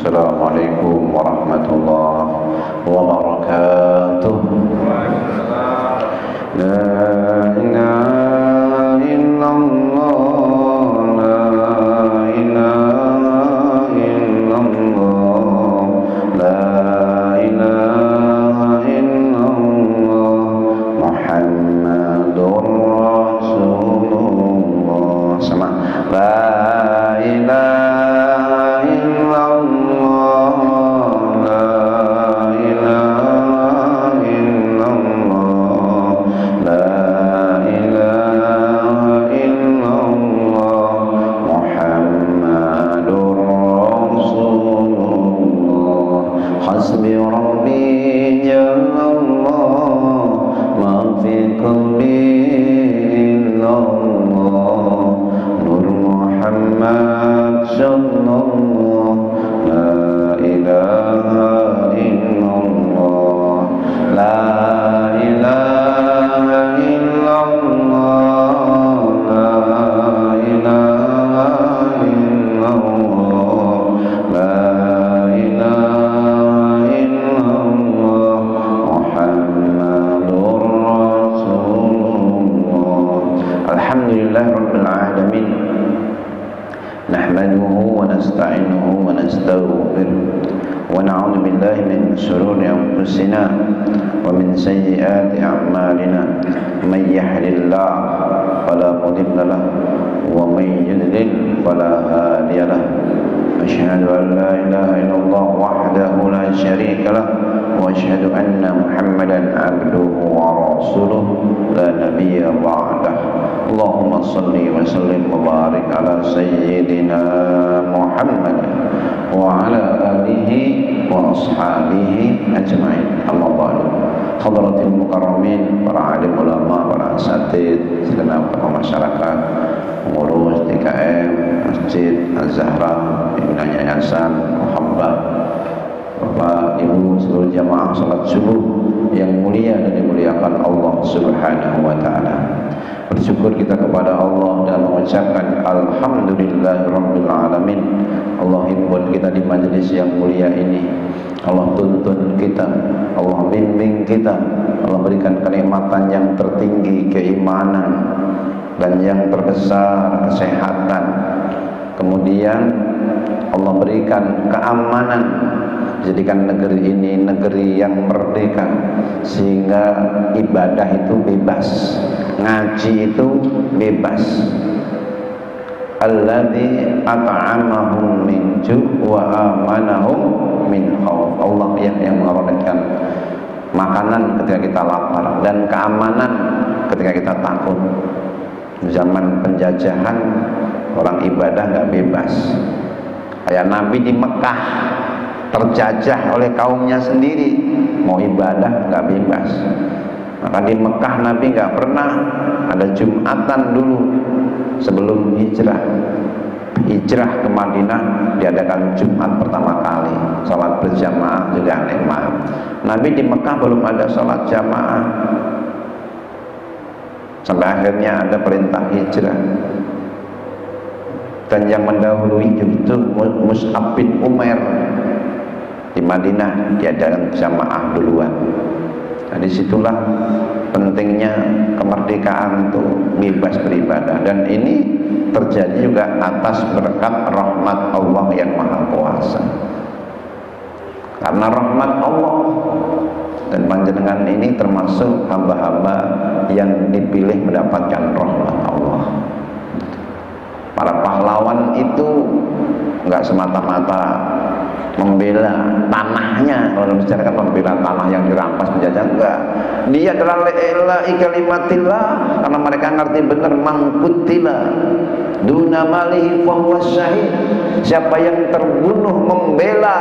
Assalamualaikum warahmatullahi wabarakatuh. La ilaha illallah, la ilaha illallah, la ilaha illallah, Muhammadur Rasulullah. Sama la ilaha illallah, la ilaha illallah, la ilaha illallah, Muhammadur Rasulullah. Hasbi Rabbi Jalallah, ma fi qalbi illallah, Nur Muhammad sallallahu, la ilaha illallah, la ilaha illallah, la ilaha illallah, la ilaha illallah, Muhammadur Rasulullah. Alhamdulillah Rabbil Alamin, nahmaduhu wa nasta'inuhu wa nastaghfiruh wa na'udzu billahi min shururi anfusina wa min sayyiati a'malina. May yahdihillahu fala mudilla lahu wa may yudlil fala hadiya lahu. Asyhadu an la ilaha illallah wahdahu la syarika lahu wa asyhadu anna Muhammadan abduhu wa rasuluhu la nabiyya ba'dahu. Allahumma salli wa sallim wa barik ala sayyidina Muhammad wa ala alihi wa ashabihi ajma'in. Amma ba'du. Hadratil mukarramin, para alim ulama, para asatid, segenap tokoh masyarakat, pengurus DKM Masjid Az-Zahra, pimpinan Yayasan Muhammad, Bapak Ibu seluruh jamaah salat subuh yang mulia dan dimuliakan Allah Subhanahu wa taala. Bersyukur kita kepada Allah dan mengucapkan alhamdulillahirabbil alamin. Allah himpun kita di majelis yang mulia ini. Allah tuntun kita, Allah bimbing kita, Allah berikan kenikmatan yang tertinggi, keimanan, dan yang terbesar kesehatan. Kemudian Allah berikan keamanan, jadikan negeri ini negeri yang merdeka, sehingga ibadah itu bebas, ngaji itu bebas. Alladzi at'amahum min ju' wa amanahum min khauf. Allah yang mengaruniakan makanan ketika kita lapar dan keamanan ketika kita takut. Zaman penjajahan orang ibadah nggak bebas. Kayak Nabi di Mekah terjajah oleh kaumnya sendiri, mau ibadah nggak bebas. Maka di Mekah Nabi nggak pernah ada Jumatan dulu sebelum hijrah. Hijrah ke Madinah diadakan Jumat pertama kali, sholat berjamaah juga nikmat. Nabi di Mekah belum ada sholat jamaah, sampai akhirnya ada perintah hijrah. Dan yang mendahului itu Mus'ab bin Umair, di Madinah diadakan jamaah duluan. Nah, disitulah pentingnya kemerdekaan untuk bebas beribadah, dan ini terjadi juga atas berkat rahmat Allah yang Maha Kuasa. Karena rahmat Allah, dan panjenengan ini termasuk hamba-hamba yang dipilih mendapatkan rahmat Allah. Para pahlawan itu enggak semata-mata membela tanahnya. Kalau membicarakan membela tanah yang dirampas penjajah, enggak. Dia adalah lillahi kalimatillah, karena mereka ngerti benar mangkutila duna malihi fahuwa syahid. Siapa yang terbunuh membela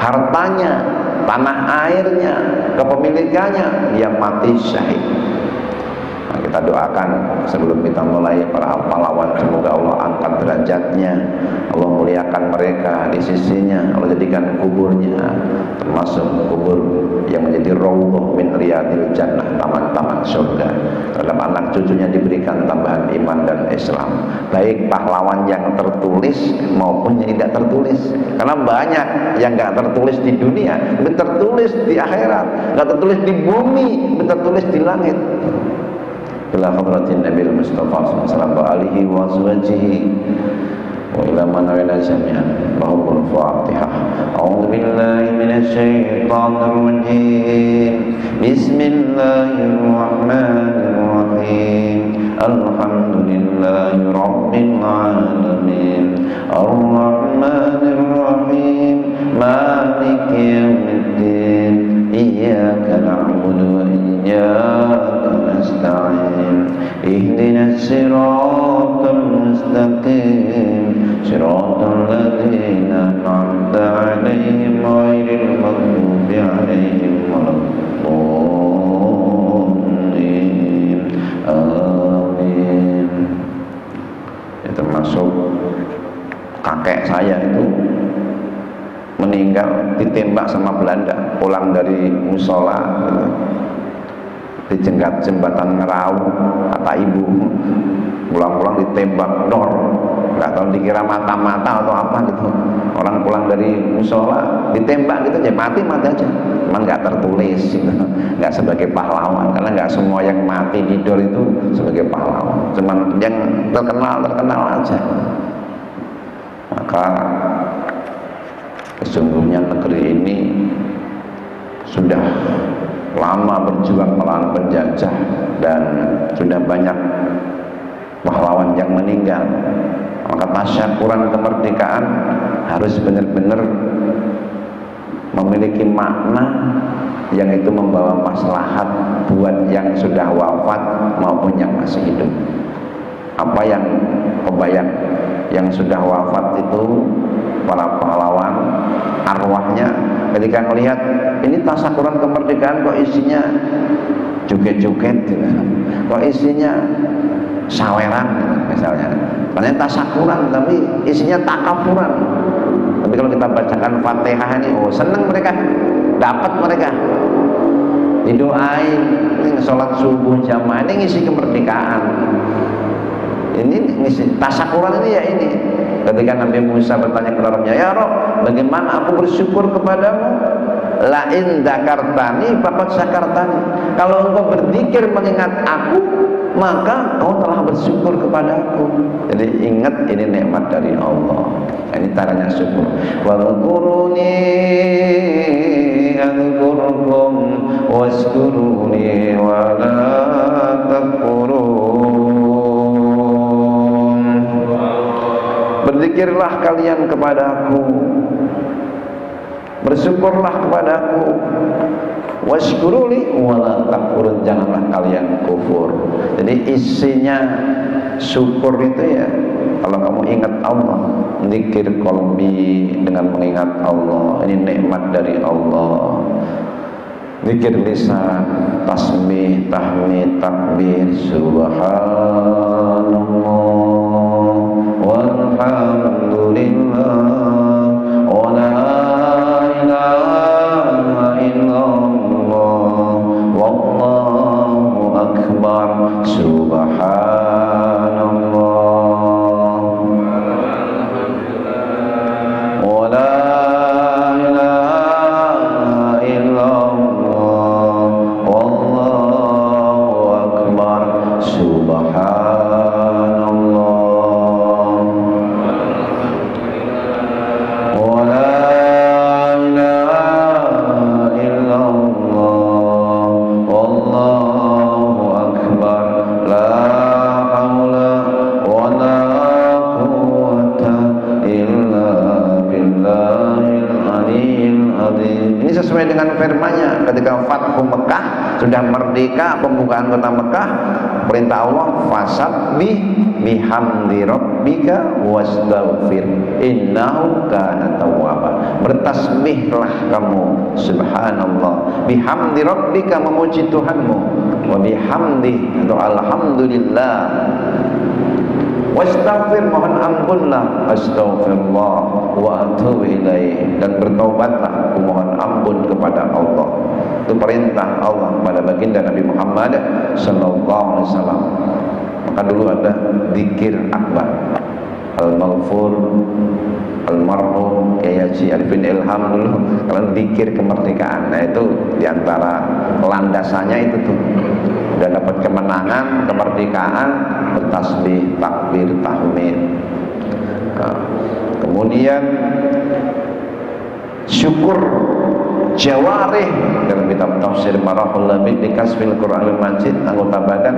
hartanya, tanah airnya, kepemilikannya, dia mati syahid. Nah, kita doakan sebelum kita mulai para pahlawan, semoga Allah angkat derajatnya, Allah muliakan mereka di sisinya, Allah jadikan kuburnya termasuk kubur yang menjadi raudhah min riyadil jannah, taman-taman surga. Dalam anak cucunya diberikan tambahan iman dan Islam, baik pahlawan yang tertulis maupun yang tidak tertulis. Karena banyak yang nggak tertulis di dunia, tapi tertulis di akhirat, nggak tertulis di bumi, tapi tertulis di langit. Bila hadratin Nabi Mustafa sallallahu alaihi wa azwajihi wa ila man wala jami'an lahumul fatihah. A'udzu billahi minasy syaithanir rajim. Bismillahirrahmanirrahim. Alhamdulillahi rabbil alamin. Ar-rahmanir rahim. Maliki yaumiddin. Iyyaka na'budu wa iyyaka nasta'in. Ihdinas siratal mustaqim. Siratal ladzina an'amta 'alaihim ghairil maghdubi 'alaihim waladdallin. Amin. Ya, termasuk kakek saya itu meninggal ditembak sama Belanda pulang dari musola gitu. Di jembatan Ngerau, kata ibu, pulang-pulang ditembak dor, nggak tahu dikira mata-mata atau apa gitu. Orang pulang dari musola ditembak gitu aja, mati aja, cuman nggak tertulis gitu. Nggak sebagai pahlawan, karena nggak semua yang mati di dor itu sebagai pahlawan, cuman yang terkenal aja. Maka sesungguhnya negeri ini sudah lama berjuang melawan penjajah dan sudah banyak pahlawan yang meninggal. Maka tasyakuran kemerdekaan harus benar-benar memiliki makna yang itu membawa maslahat buat yang sudah wafat maupun yang masih hidup. Apa yang kebayang yang sudah wafat itu, para pahlawan, arwahnya ketika melihat ini tasyakuran kemerdekaan kok isinya joget-joget gitu, kok isinya saweran misalnya, ternyata tasyakuran tapi isinya takafuran. Tapi kalau kita bacakan Fatihah ini, oh senang mereka, dapat mereka didoain, ini sholat subuh jamaah, ini ngisi kemerdekaan, ini ngisi tasyakuran ini ya ini. Ketika Nabi Musa bertanya kepada Rabbnya, ya Rabb, bagaimana aku bersyukur kepadamu? La'in dzakartani faqad syakartani. Kalau engkau berzikir mengingat aku, maka kau telah bersyukur kepadaku. Jadi ingat ini nikmat dari Allah. Ini caranya syukur. Wadhkuruni adzkurkum washkuruni wa la takfurun. Berzikirlah kalian kepadaku, bersyukurlah kepadaku, washkuruli wala takfurun, janganlah kalian kufur. Jadi isinya syukur itu ya, kalau kamu ingat Allah, zikir qalbi dengan mengingat Allah, ini nikmat dari Allah. Zikir lisan, tasbih, tahmid, takbir, subhanallah walhamdulillah wa la ilaha illallah wallahu akbar, subhanallah wa la ilaha illallah wallahu akbar, subhanallah. Ini sesuai dengan firman-Nya ketika Fathu Mekah, sudah merdeka, pembukaan kota Mekah, perintah Allah, fasabbih bihamdi rabbika wastaghfir innahu kana tawwaba. Bertasbihlah kamu, subhanallah, bihamdi rabbika, memuji Tuhanmu, wa bihamdi atau alhamdulillah. Wastaghfir, mohon ampunlah, astaghfirullah wa atubu ilaih, dan bertaubatlah, aku mohon ampun kepada Allah. Itu perintah Allah kepada baginda Nabi Muhammad sallallahu alaihi wasallam. Maka dulu ada zikir akbar, al-maghfur, almarhum Kiai Haji Arifin Ilham dulu kalau zikir kemerdekaan. Nah itu diantara landasannya itu tuh, udah dapat kemenangan, kemerdekaan, bertasbih, takbir, tahmid. Nah, kemudian syukur jawarih dalam kitab tafsir Marahul Labid di Kasfil Quranil Majid, anggota badan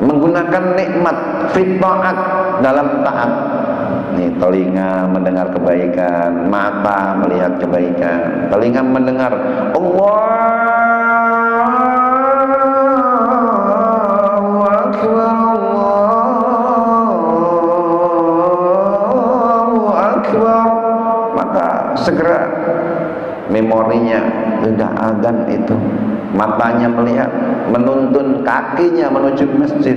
menggunakan nikmat fit taat, dalam taat. Nih, telinga mendengar kebaikan, mata melihat kebaikan, telinga mendengar Allahu Akbar, Allahu Akbar, maka segera memorinya sudah azan itu, matanya melihat, menuntun kakinya menuju masjid,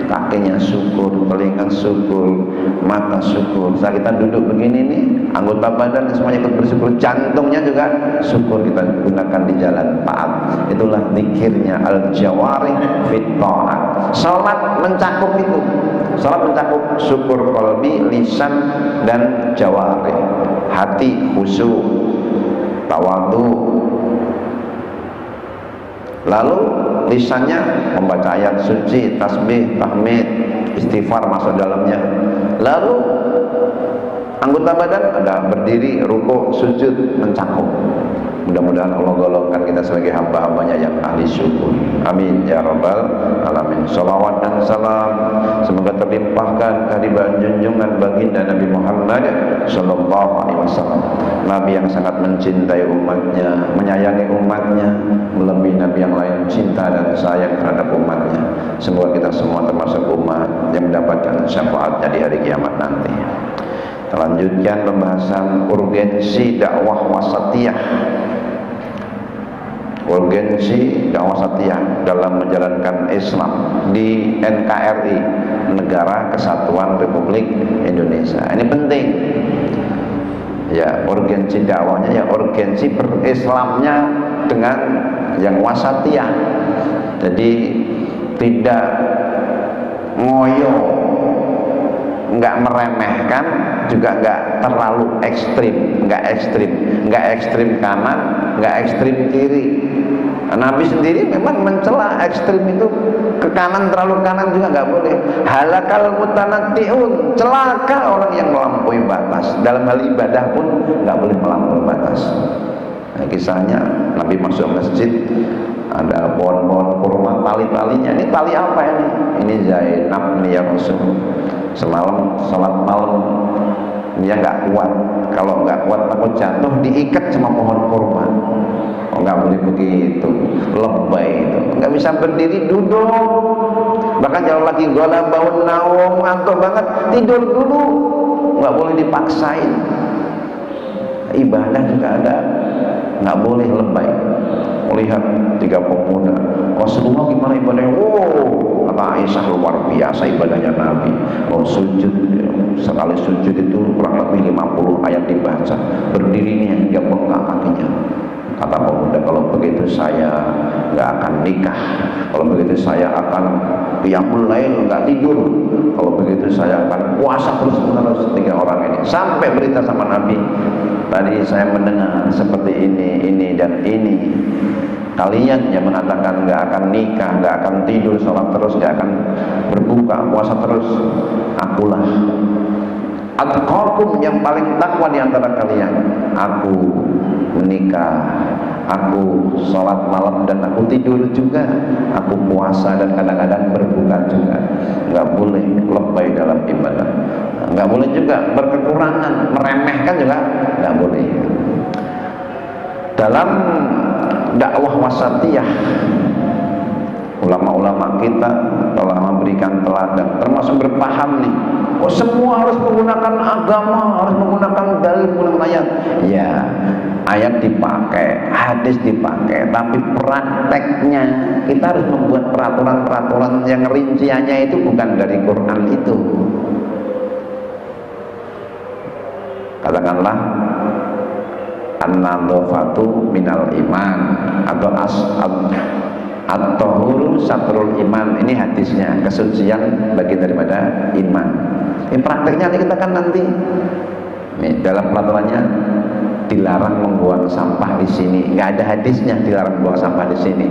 kakinya syukur, telinga syukur, mata syukur. Saat kita duduk begini nih, anggota badan semuanya ikut bersyukur, jantungnya juga syukur, kita gunakan di jalan taat. Itulah zikirnya al-jawarih fit ta'at. Salat mencakup itu. Salat mencakup syukur qalbi, lisan, dan jawarih. Hati khusyuk, tawadu. Lalu lisannya membaca ayat suci, tasbih, tahmid, istighfar masuk dalamnya. Lalu anggota badan ada berdiri, rukuk, sujud, mencakup. Mudah-mudahan Allah golongkan kita sebagai hamba-hambanya yang ahli syukur. Amin ya rabbal alamin. Salawat dan salam semoga terlimpahkan kehadiran junjungan baginda Nabi Muhammad sallallahu alaihi wasallam, Nabi yang sangat mencintai umatnya, menyayangi umatnya, melebihi Nabi yang lain cinta dan sayang terhadap umatnya. Semoga kita semua termasuk umat yang mendapatkan syafaatnya di hari kiamat nanti. Kita lanjutkan pembahasan urgensi dakwah wasatiyah. Urgensi dakwah wasatiyah dalam menjalankan Islam di NKRI, Negara Kesatuan Republik Indonesia. Ini penting. Ya, urgensi dakwahnya, ya urgensi berislamnya dengan yang wasatiyah. Jadi tidak ngoyo, nggak meremehkan, juga nggak terlalu ekstrim, nggak ekstrim kanan, nggak ekstrim kiri. Nabi sendiri memang mencela ekstrim itu, ke kanan, terlalu kanan juga nggak boleh. Halakal mutanatti'un, celaka orang yang melampaui batas. Dalam hal ibadah pun nggak boleh melampaui batas. Nah, kisahnya Nabi masuk masjid, ada pohon-pohon kurma, tali-talinya. Ini tali apa ini? Ini Zainab nih ya Rasul. Semalam sholat malam dia nggak kuat, kalau nggak kuat takut jatuh, diikat sama pohon kurma. Oh, nggak boleh begitu, lebay itu, nggak bisa berdiri, duduk. Bahkan kalau lagi gola bangun naum, ngantuk banget, tidur dulu, nggak boleh dipaksain. Ibadah juga ada, nggak boleh lebay. Melihat tiga pemuda, Rasulullah gimana ibadahnya? Oh, kata Aisyah, luar biasa ibadahnya Nabi. Oh, sujud, sekali sujud itu kurang lebih 50 ayat dibaca. Berdirinya hingga bengkak kakinya. Kata pemuda, kalau begitu saya nggak akan nikah. Kalau begitu saya akan qiyamul lail, nggak tidur. Kalau begitu saya akan puasa terus-menerus. Tiga orang ini sampai berita sama Nabi, tadi saya mendengar seperti ini dan ini. Kalian yang mengatakan nggak akan nikah, nggak akan tidur, sholat terus, nggak akan berbuka, puasa terus, akulah atqakum, yang paling takwa di antara kalian. Aku menikah, aku sholat malam, dan aku tidur juga, aku puasa dan kadang-kadang berbuka juga. Nggak boleh lebay dalam ibadah, nggak boleh juga berkekurangan, meremehkan juga nggak boleh. Dalam dakwah wasatiyah, ulama-ulama kita telah memberikan teladan, termasuk berpaham nih Oh, semua harus menggunakan agama, harus menggunakan dalil, menggunakan ayat. Ya, ayat dipakai, hadis dipakai, tapi prakteknya kita harus membuat peraturan-peraturan yang rinciannya itu bukan dari Quran itu. Katakanlah an-nadhafatu minal iman atau at-tahuru satrul iman. Ini hadisnya, kesucian bagian daripada iman. Ini prakteknya nanti kita kan nanti nih, dalam peraturannya dilarang membuang sampah di sini. Nggak ada hadisnya dilarang membuang sampah di sini.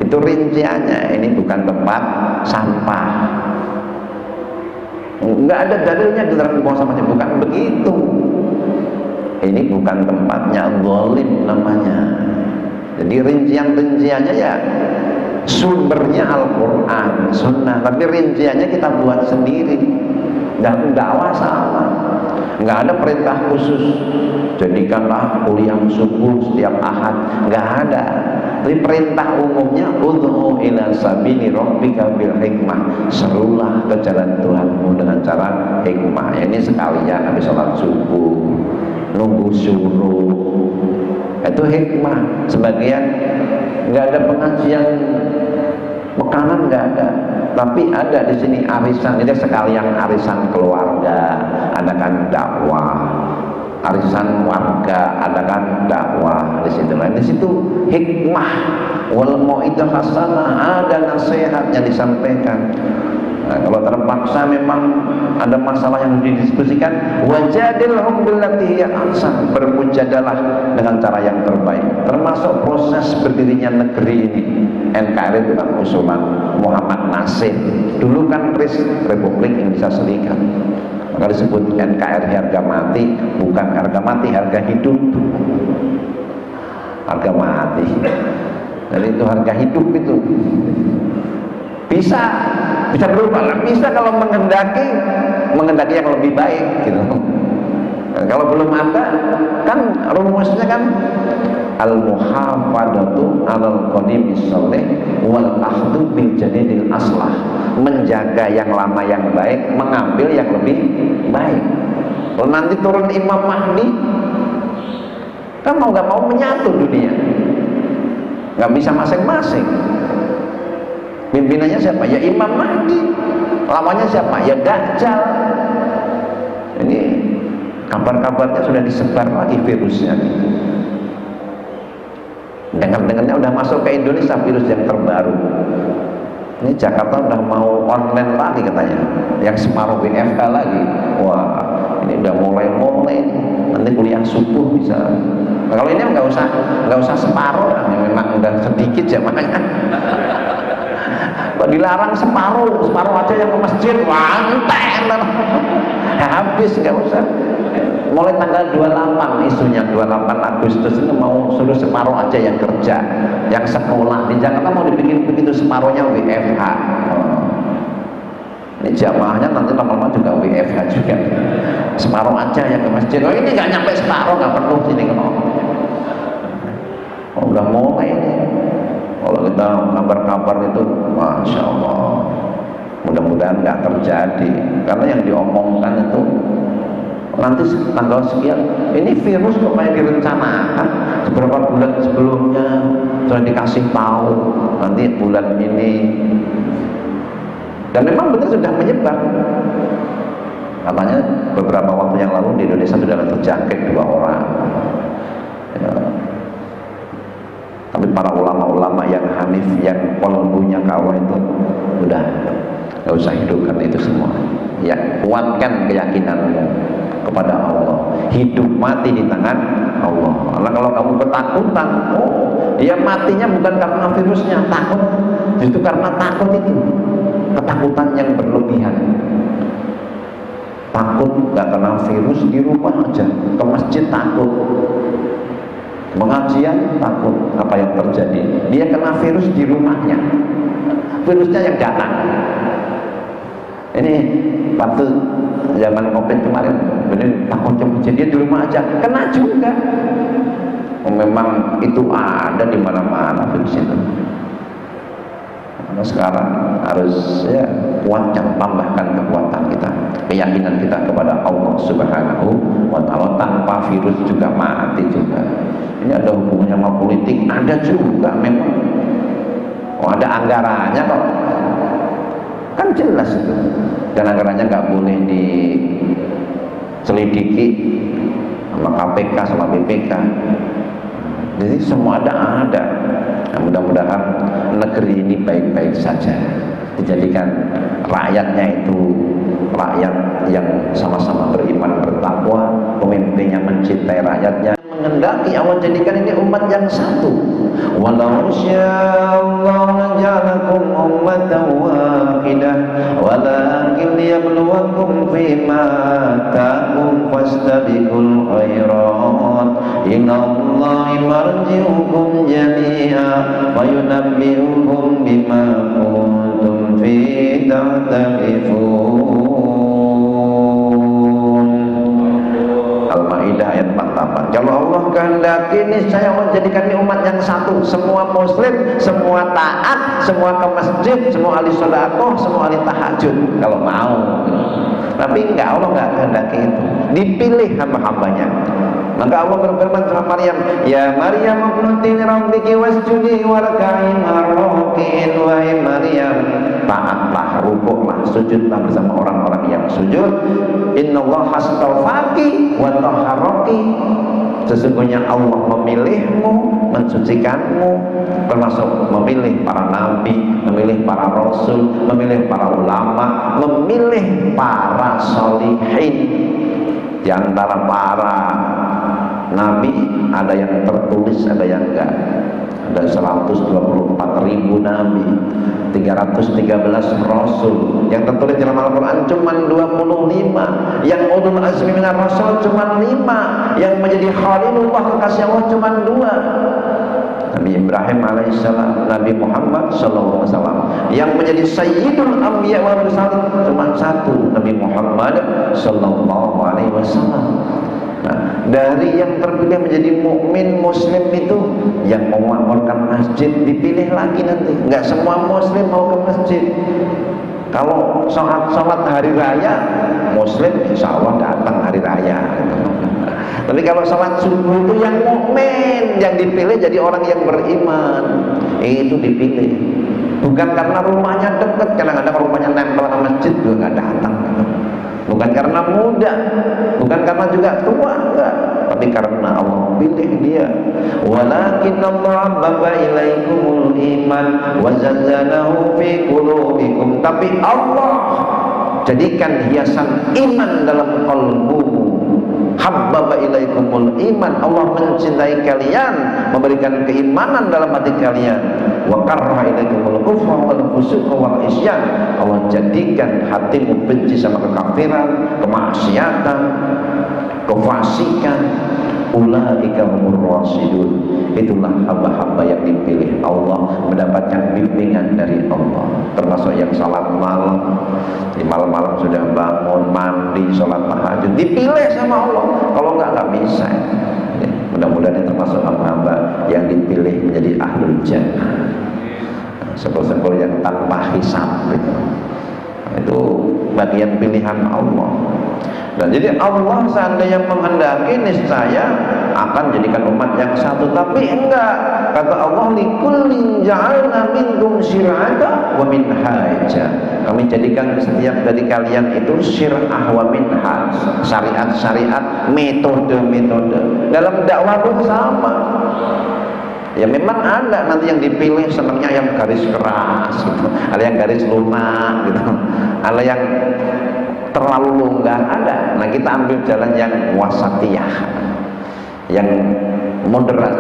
Itu rinciannya. Ini bukan tempat sampah. Nggak ada dalilnya dilarang membuang sampahnya, bukan begitu. Ini bukan tempatnya, zalim namanya. Jadi rinciannya ya sumbernya Al-Quran, Sunnah, tapi rinciannya kita buat sendiri. Dan dakwah sama, nggak ada perintah khusus jadikanlah kuliah subuh setiap ahad, nggak ada. Tapi perintah umumnya ud'u ila sabili rabbika bil hikmah, serulah ke jalan Tuhanmu dengan cara hikmah. Ini sekalian habis sholat subuh nunggu suruh, itu hikmah. Sebagian nggak ada pengajian makanan, nggak ada, tapi ada di sini arisan. Jadi sekalian arisan keluarga, adakan dakwah. Arisan warga, adakan dakwah. Di situ, di situ hikmah. Wal mau'izah hasanah, ada nasihat yang disampaikan. Nah, kalau terpaksa memang ada masalah yang didiskusikan, wajadilhum billati hiya ahsan, bermujadalah dengan cara yang terbaik. Termasuk proses berdirinya negeri ini. NKRI itu kan usulan Muhammad Nasir. Dulu kan Republik Indonesia Serikat. Maka disebut NKRI harga mati, bukan harga mati, harga hidup. Harga mati. Jadi itu harga hidup itu. Bisa berubah, bisa kalau menghendaki yang lebih baik gitu. Kalau belum ada, kan rumusnya kan al-muhafadatu alal qadimis sholih wal akhdhu bil jadidil aslah, menjaga yang lama yang baik, mengambil yang lebih baik. Kalau nanti turun Imam Mahdi, kan mau gak mau menyatu dunia, gak bisa masing-masing. Pimpinannya siapa? Ya Imam Mahdi. Lawannya siapa? Ya Dajjal. Ini kabar-kabarnya sudah disebar lagi virusnya. Dengar-dengarnya udah masuk ke Indonesia virus yang terbaru. Ini Jakarta udah mau online lagi katanya, yang separuh WFH lagi. Wah, ini udah mulai nanti kuliah subuh bisa. Nah, kalau ini nggak usah separuh, memang udah sedikit jamaahnya. Dilarang separuh aja yang ke masjid, wanten habis, nggak usah. Mulai tanggal 28 isunya, 28 Agustus ini mau suruh separuh aja yang kerja, yang sekolah. Di Jakarta mau dibikin begitu, separuhnya WFH. Ini jamaahnya nanti lama-lama juga WFH juga, separuh aja yang ke masjid. Oh, ini nggak nyampe separuh, nggak perlu sini kalau udah mulai ini. Kalau kita kabar-kabar itu, Masya Allah, mudah-mudahan nggak terjadi. Karena yang diomongkan itu nanti tanggal sekian, ini virus kok kayak direncanakan beberapa bulan sebelumnya sudah dikasih tahu nanti bulan ini, dan memang benar sudah menyebar. Katanya beberapa waktu yang lalu di Indonesia sudah terjangkit 2 orang. Ya. Tapi para ulama-ulama yang hanif, yang kolbunya kawah itu udah nggak usah hidupkan itu semua. Ya, kuatkan keyakinanmu kepada Allah. Hidup mati di tangan Allah. Karena kalau kamu ketakutan, dia matinya bukan karena virusnya, takut, justru karena takut itu, ketakutan yang berlebihan. Takut nggak kena virus, di rumah aja, ke masjid takut, pengajian takut apa yang terjadi. Dia kena virus di rumahnya, virusnya yang datang. Ini waktu zaman COVID kemarin, benar takut jadi di rumah aja, kena juga. Memang itu ada di mana-mana virus itu. Karena sekarang harus ya kuatkan, tambahkan kekuatan kita. keyakinan kita kepada Allah Subhanahu wa Ta'ala. Tanpa virus juga mati juga. Ini ada hubungannya sama politik? Ada juga memang. Oh, ada anggarannya kok. Kan jelas itu. Dan anggarannya nggak boleh diselidiki sama KPK sama BPK. Jadi semua ada. Nah, mudah-mudahan negeri ini baik-baik saja, dijadikan rakyatnya itu rakyat yang sama-sama beriman bertakwa, pemimpinnya mencintai rakyatnya, mengendaki Allah jadikan ini umat yang satu. Walau sya'allahu laja'alakum ummatan wahidah walakin liyabluwakum fima ataakum fastabiqul khairat innallaha marji'ukum jami'a wa yunabbi'ukum bima kuntum fihi takhtalifun. Al-Maidah ayat 48. Kalau Allah kehendaki niscaya Allah jadikan ini umat yang satu, semua muslim, semua taat, semua ke masjid, semua ahli sedekah, semua ahli tahajud kalau mau. Tapi enggak, Allah enggak kehendaki itu. Dipilih hamba-hambanya. Maka Allah berfirman sama Maryam, "Ya Maryam uqnuti li rabbiki wasjudi warka'i ma'ar-raki'in." Wahai Maryam, taatlah, rukuklah, sujudlah bersama orang-orang yang sujud. Innallaha astafaki wa tahharaki. Sesungguhnya Allah memilihmu, mensucikanmu, termasuk memilih para nabi, memilih para rasul, memilih para ulama, memilih para sholihin. Di antara para nabi ada yang tertulis, ada yang enggak. Ada 124.000 nabi, 313 rasul. Yang tertulis dalam Al-Quran cuma 25. Yang ulul azmi minar rasul cuma 5. Yang menjadi khalilullah kekasih Allah cuma 2. Nabi Ibrahim alaihissalam, Nabi Muhammad sallallahu alaihi wasallam. Yang menjadi sayyidul anbiya wal mursalin cuma 1, Nabi Muhammad sallallahu alaihi wasallam. Nah, dari yang terpilih menjadi mukmin muslim itu yang memakmurkan masjid dipilih lagi nanti. Enggak semua muslim mau ke masjid. Kalau sholat hari raya, muslim insya Allah datang hari raya. Tapi kalau sholat subuh itu yang mukmin, yang dipilih jadi orang yang beriman, itu dipilih. Bukan karena rumahnya dekat, kadang-kadang rumahnya nempel sama masjid juga nggak datang. Bukan karena muda, bukan karena juga tua, enggak, tapi karena Allah pilih dia. Walakin Allah habbaba ilaikumul iman wa zayyanahu fi qulubikum. Tapi Allah jadikan hiasan iman dalam qalbumu. Habbaba ilaikumul iman, Allah mencintai kalian, memberikan keimanan dalam hati kalian. Wa karraha ilaikumul kufra wal fusuqa wal isyan, Allah jadikan hatimu benci sama kekafiran, kemaksiatan, kefasikan. Ulaika humur rasyidun. Itulah hamba-hamba yang dipilih Allah, mendapatkan bimbingan dari Allah. Termasuk yang salat malam, di malam-malam sudah bangun, mandi, salat tahajud, dipilih sama Allah. Kalau enggak bisa. Mudah-mudahan termasuk hamba-hamba yang dipilih menjadi ahlul jannah, sebel-sebel yang tanpa hisab. Itu bagian pilihan Allah. Dan jadi Allah seandainya menghendaki niscaya akan jadikan umat yang satu. Tapi enggak, kata Allah, likullin ja'alna minkum syir'ata wa minhaja. Kami jadikan setiap dari kalian itu syir'ah wa minhaj, syariat-syariat, metode-metode. Dalam dakwah pun sama. Ya memang ada nanti yang dipilih senangnya yang garis keras gitu, ada yang garis lunak gitu, ada yang terlalu longgar, ada. Nah kita ambil jalan yang wasatiyah, yang moderat,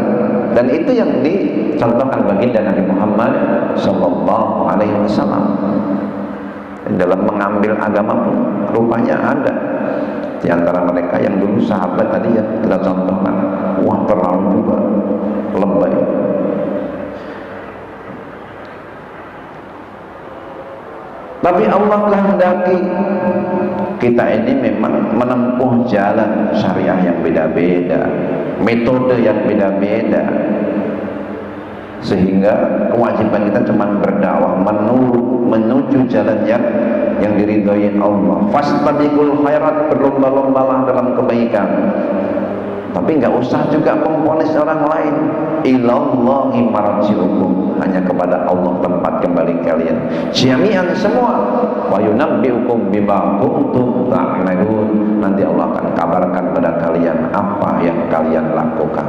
dan itu yang dicontohkan baginda Nabi Muhammad sallallahu alaihi wasallam. Dalam mengambil agama pun rupanya ada di antara mereka yang dulu sahabat tadi ya kita contohkan, wah terlalu juga lebay. Tapi Allah kehendaki kita ini memang menempuh jalan syariah yang beda-beda, metode yang beda-beda. Sehingga kewajiban kita cuma berdakwah menuju jalan yang diridhoi Allah. Fastabiqul khairat, berlomba-lombalah dalam kebaikan. Tapi nggak usah juga memponis orang lain. Ilallahi marji'ukum, hanya kepada Allah tempat kembali kalian jami'an semua. Wa yunabbi'ukum bima kuntum ta'malun, nanti Allah akan kabarkan pada kalian apa yang kalian lakukan.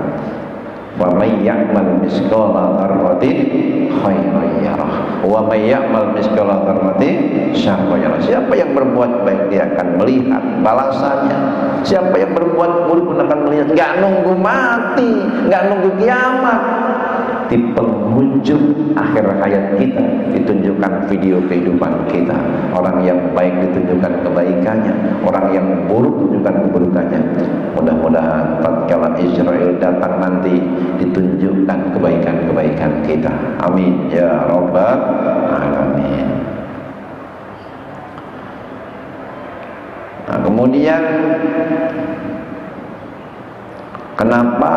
Wa may ya'mal misqala dzarratin khairan yarah wa may ya'mal misqala dzarratin syarran yarah. Siapa yang berbuat baik dia akan melihat balasannya. Siapa yang berbuat buruk pun akan melihat. Enggak nunggu mati, enggak nunggu kiamat. Di penghujung akhir hayat kita ditunjukkan video kehidupan kita. Orang yang baik ditunjukkan kebaikannya, orang yang buruk ditunjukkan keburukannya. Mudah-mudahan tatkala Israel datang nanti ditunjukkan kebaikan-kebaikan kita. Amin ya rabbal alamin. Nah, kemudian kenapa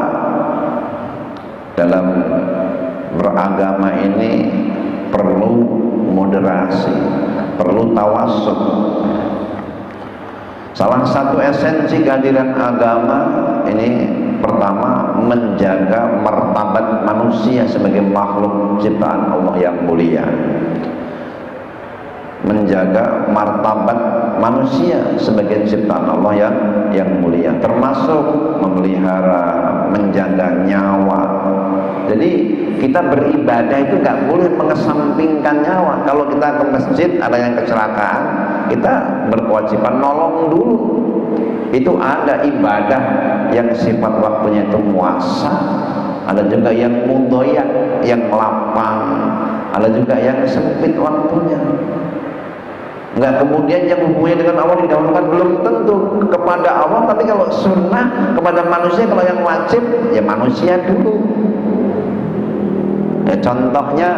dalam beragama ini perlu moderasi, perlu tawassut? Salah satu esensi kehadiran agama ini pertama menjaga martabat manusia sebagai makhluk ciptaan Allah yang mulia. Menjaga martabat manusia sebagai ciptaan Allah yang mulia, termasuk memelihara, menjaga nyawa. Jadi kita beribadah itu nggak boleh mengesampingkan nyawa. Kalau kita ke masjid ada yang kecelakaan, kita berkewajiban nolong dulu. Itu ada ibadah yang sifat waktunya itu muasa, ada juga yang mudhoyak, yang lapang, ada juga yang sempit waktunya. Enggak kemudian yang hubungannya dengan Allah didahulukan, belum tentu kepada Allah, tapi kalau sunnah kepada manusia, kalau yang wajib ya manusia dulu. Ya, contohnya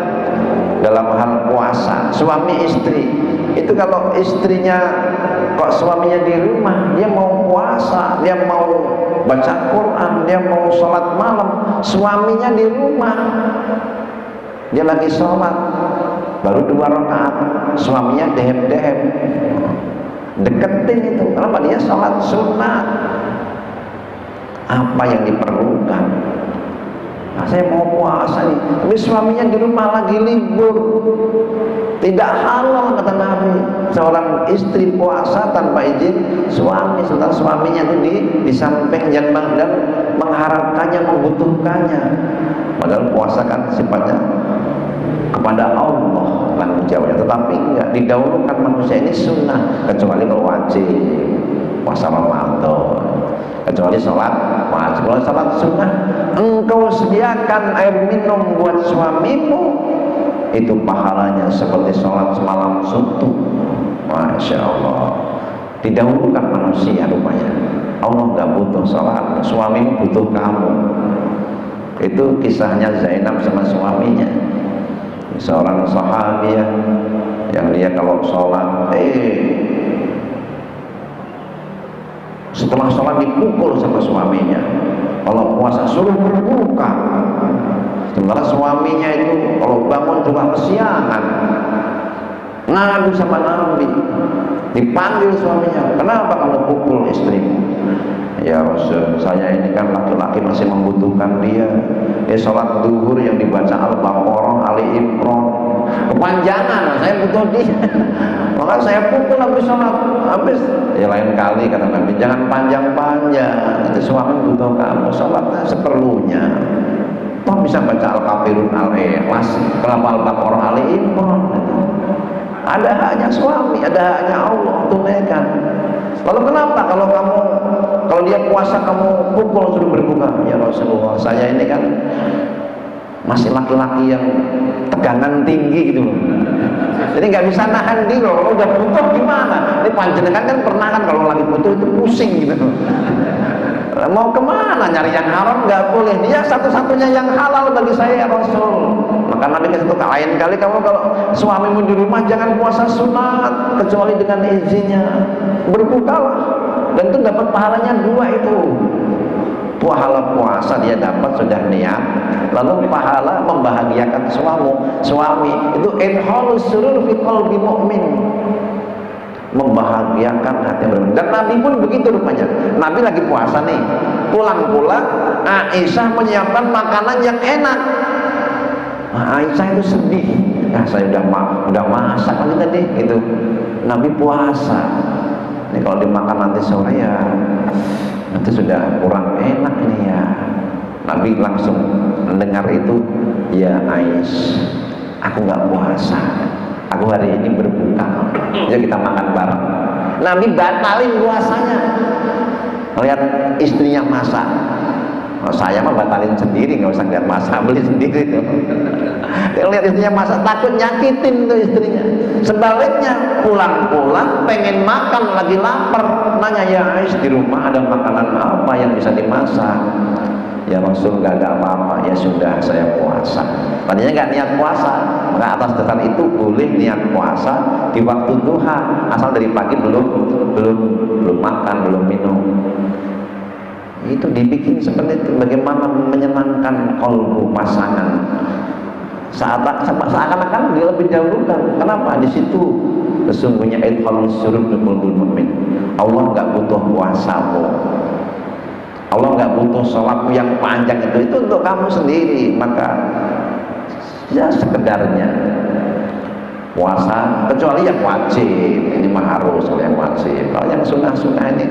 dalam hal puasa, suami istri itu kalau istrinya kok suaminya di rumah, dia mau puasa, dia mau baca Quran, dia mau sholat malam, suaminya di rumah, dia lagi sholat baru 2 rakaat, suaminya dehem-dehem, deketin itu. Kenapa? Dia sholat sunat. Apa yang diperlukan? Nah, saya mau puasa nih, tapi suaminya di rumah lagi libur. Tidak halal kata Nabi seorang istri puasa tanpa izin suami, setelah suaminya itu di samping dan mengharapkannya, membutuhkannya. Padahal puasa kan sifatnya kepada Allah tanggung jawabnya, tetapi enggak didahulukan manusia ini sunnah, kecuali kalau wajib puasa Ramadan, kecuali sholat wajib. Kalau sholat sunnah, engkau sediakan air minum buat suamimu, itu pahalanya seperti sholat semalam suntuk. Masya Allah, didahulukan manusia rupanya. Allah nggak butuh sholat, suamimu butuh kamu. Itu kisahnya Zainab sama suaminya. Seorang sahabiah yang dia kalau sholat setelah sholat dipukul sama suaminya. Kalau puasa suruh berbuka, sementara suaminya itu kalau bangun cuma kesiangan, ngadu sama Nabi. Dipanggil suaminya, kenapa kamu pukul istrimu? Ya Rasul, saya ini kan laki-laki masih membutuhkan dia. Dia sholat duhur yang dibaca Al-Baqarah, Ali Imran, kepanjangan, saya butuh dia. Maka saya pukul habis sholat. Habis, ya lain kali kata Nabi, jangan panjang-panjang, nanti suami butuh kamu, sholatnya seperlunya. Toh bisa baca Al-Kafirun, Al-Ikhlas, kenapa Al-Baqarah, Ali Imran? Ada haknya suami, ada haknya Allah, tunaikan. Lalu kenapa kalau dia puasa kamu pukul suruh berbuka? Ya Rasulullah, saya ini kan masih laki-laki yang tegangan tinggi gitu loh. Jadi nggak bisa nahan diri loh. Kalau udah butuh gimana? Ini panjenengan kan pernah kan kalau lagi butuh itu pusing gitu. Mau kemana? Nyari yang haram nggak boleh. Dia satu-satunya yang halal bagi saya ya Rasul. Maka Nabi kasih tahu, lain kali kamu kalau suamimu di rumah jangan puasa sunat kecuali dengan izinnya. Berbukalah, dan itu dapat pahalanya 2 itu. Pahala puasa dia dapat sudah niat, Lalu pahala membahagiakan suami itu idkhalus surur fi qalbi mu'min, membahagiakan hati orang. Dan Nabi pun begitu rupanya. Nabi lagi puasa nih, pulang-pulang Aisyah menyiapkan makanan yang enak. Aisyah itu sedih, saya udah masak lagi tadi gitu. Nabi puasa. Ini kalau dimakan nanti sore ya nanti sudah kurang enak nih ya. Nabi langsung mendengar itu, ya Ais, aku nggak puasa, aku hari ini berbuka, jadi kita makan bareng. Nabi batalin puasanya, lihat istrinya masak. Saya mah batalin sendiri, nggak usah lihat masak, beli sendiri tuh. Lihat istrinya masak, takut nyakitin tuh istrinya. Sebaliknya pulang-pulang pengen makan, lagi lapar, nanya, ya Ais, di rumah ada makanan apa yang bisa dimasak? Ya Rasul, gak ada apa-apa. Ya sudah, saya puasa. Tadinya nggak niat puasa, maka atas dasar itu boleh niat puasa di waktu duha, asal dari pagi belum makan, belum minum. Itu dibikin seperti itu, bagaimana menyenangkan kalbu pasangan. Seakan-akan dia lebih dahulukan. Kenapa? Di situ sesungguhnya idkhalus surur fi qalbil mu'min. Allah nggak butuh puasamu, Allah nggak butuh sholatmu yang panjang, itu untuk kamu sendiri. Maka ya sekedarnya puasa, kecuali yang wajib, ini mah harus yang wajib. Kalau yang sunnah-sunnah ini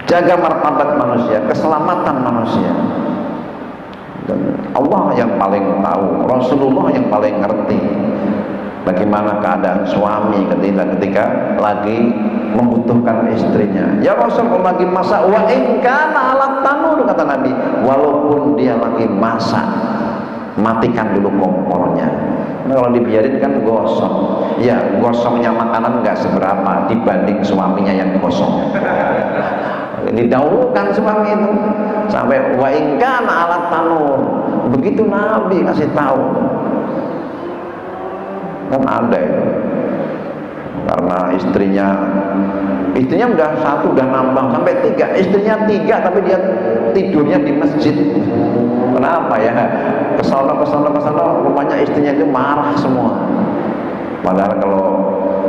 jaga martabat manusia, keselamatan manusia. Dan Allah yang paling tahu, Rasulullah yang paling ngerti bagaimana keadaan suami ketika lagi membutuhkan istrinya. Ya Rasul, kalau lagi masak, wa in kana alat tanur, kata Nabi, walaupun dia lagi masak, matikan dulu kompornya. Nah, kalau dibiarin kan gosong. Ya, gosongnya makanan nggak seberapa dibanding suaminya yang gosong. Didahulukan suami itu sampai wa in kana alat tanur. Begitu Nabi kasih tahu. Kan ada itu, karena istrinya udah satu, udah nambah sampai 3, istrinya 3 tapi dia tidurnya di masjid. Kenapa ya? Kesana rupanya istrinya itu marah semua. Padahal kalau